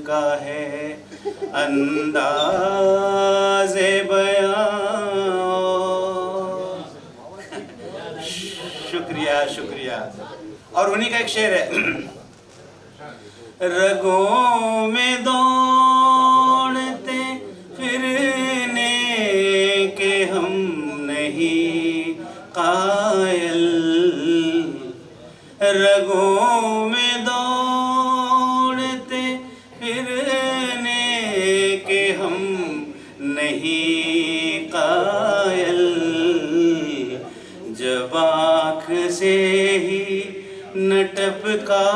का है अंदाज़े बयां। शुक्रिया शुक्रिया। और उन्हीं का एक शेर है, रगों में दौड़ते फिरने के हम नहीं कायल, रगों में दौड़ते फिरने के हम नहीं कायल, जब आँख से ही न टपका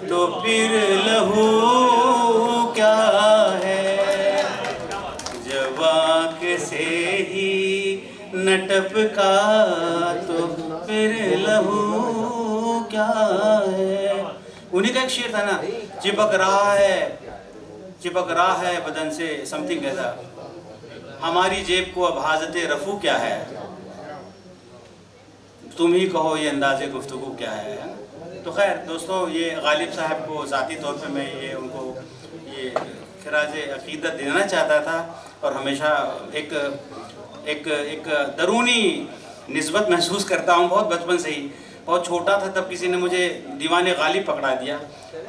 तो फिर लहू क्या है, जब आँख से ही न टपका तो फिर लहू क्या है। उन्हीं का एक शेर था ना, चिपक रहा है बदन से समथिंग ऐसा, हमारी जेब को अब हाजते रफू क्या है, तुम ही कहो ये अंदाज़े गुफ्तगू क्या है। तो खैर दोस्तों, ये गालिब साहब को ज़ाती तौर पे मैं ये उनको ये खिराज अक़ीदत देना चाहता था, और हमेशा एक दरूनी निस्बत महसूस करता हूँ। बहुत बचपन से ही, बहुत छोटा था तब किसी ने मुझे दीवाने गालिब पकड़ा दिया,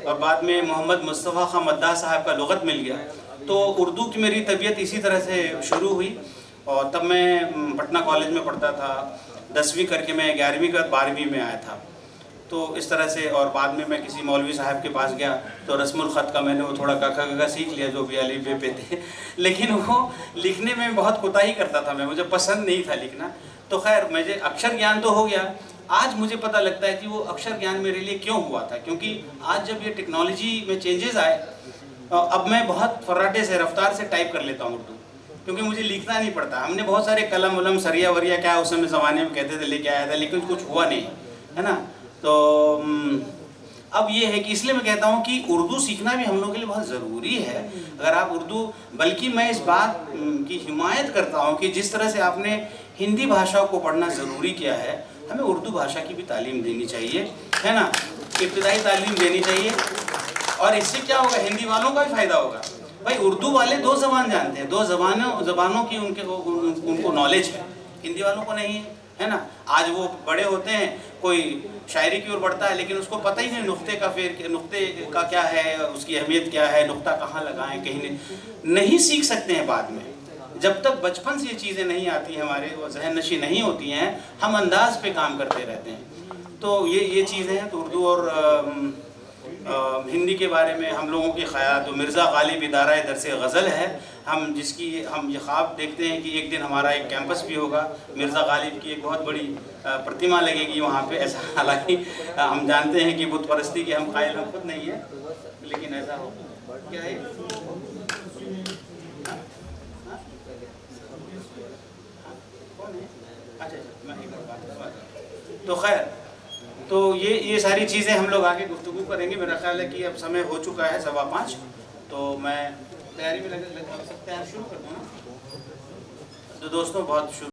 और बाद में मोहम्मद मुस्तफ़ा खां मद्दाह साहब का लुग़त मिल गया, तो उर्दू की मेरी तबीयत इसी तरह से शुरू हुई। और तब मैं पटना कॉलेज में पढ़ता था, 10वीं करके मैं 11वीं के बाद 12वीं में आया था। तो इस तरह से, और बाद में मैं किसी मौलवी साहब के पास गया तो रस्मुल ख़त का मैंने वो थोड़ा काका काका सीख लिया, जो भी अली बे पे थे, लेकिन वो लिखने में बहुत कोताही करता था मैं, मुझे पसंद नहीं था लिखना। तो खैर मुझे अक्षर ज्ञान तो हो गया। आज मुझे पता लगता है कि वो अक्षर ज्ञान मेरे लिए क्यों हुआ था, क्योंकि आज जब ये टेक्नोलॉजी में चेंजेस आए, अब मैं बहुत फर्राटे से, रफ्तार से टाइप कर लेता हूँ उर्दू, क्योंकि मुझे लिखना नहीं पड़ता। हमने बहुत सारे कलम वलम सरिया वरिया क्या उस समय ज़माने में कहते थे लेके आया था, लेकिन कुछ हुआ नहीं, है ना। तो अब ये है कि इसलिए मैं कहता हूँ कि उर्दू सीखना भी हम लोगों के लिए बहुत ज़रूरी है। अगर आप उर्दू, बल्कि मैं इस बात की हिमायत करता हूँ कि जिस तरह से आपने हिंदी भाषा को पढ़ना ज़रूरी किया है, हमें उर्दू भाषा की भी तालीम देनी चाहिए, है ना, इब्तिदाई तालीम देनी चाहिए। और इससे क्या होगा, हिंदी वालों का भी फ़ायदा होगा। भाई उर्दू वाले 2 ज़बान जानते हैं, 2 ज़बानों की उनको नॉलेज है, हिंदी वालों को नहीं है ना। आज वो बड़े होते हैं, कोई शायरी की ओर बढ़ता है, लेकिन उसको पता ही नहीं नुक्ते का क्या है, उसकी अहमियत क्या है, नुक्ता कहाँ लगाएं, कहीं नहीं सीख सकते हैं बाद में। जब तक बचपन से ये चीज़ें नहीं आती हैं, हमारे वो जहन नशी नहीं होती हैं, हम अंदाज पे काम करते रहते हैं। तो ये चीज़ें हैं। तो उर्दू और हिंदी के बारे में हम लोगों के ख्याल, तो मिर्ज़ा गालिब इदारा दरस गज़ल है, हम ये ख्वाब देखते हैं कि एक दिन हमारा एक कैंपस भी होगा, मिर्ज़ा गालिब की एक बहुत बड़ी प्रतिमा लगेगी वहाँ पे। ऐसा, हालांकि हम जानते हैं कि बुत परस्ती के हम कायल हम खुद नहीं है, लेकिन ऐसा हो क्या है। तो खैर, तो ये सारी चीज़ें हम लोग आगे गुफ्तगू करेंगे। मेरा ख्याल है कि अब समय हो चुका है 5:15, तो मैं तैयारी में लग सकते हैं, शुरू कर दूँ ना। तो दोस्तों बहुत शुरू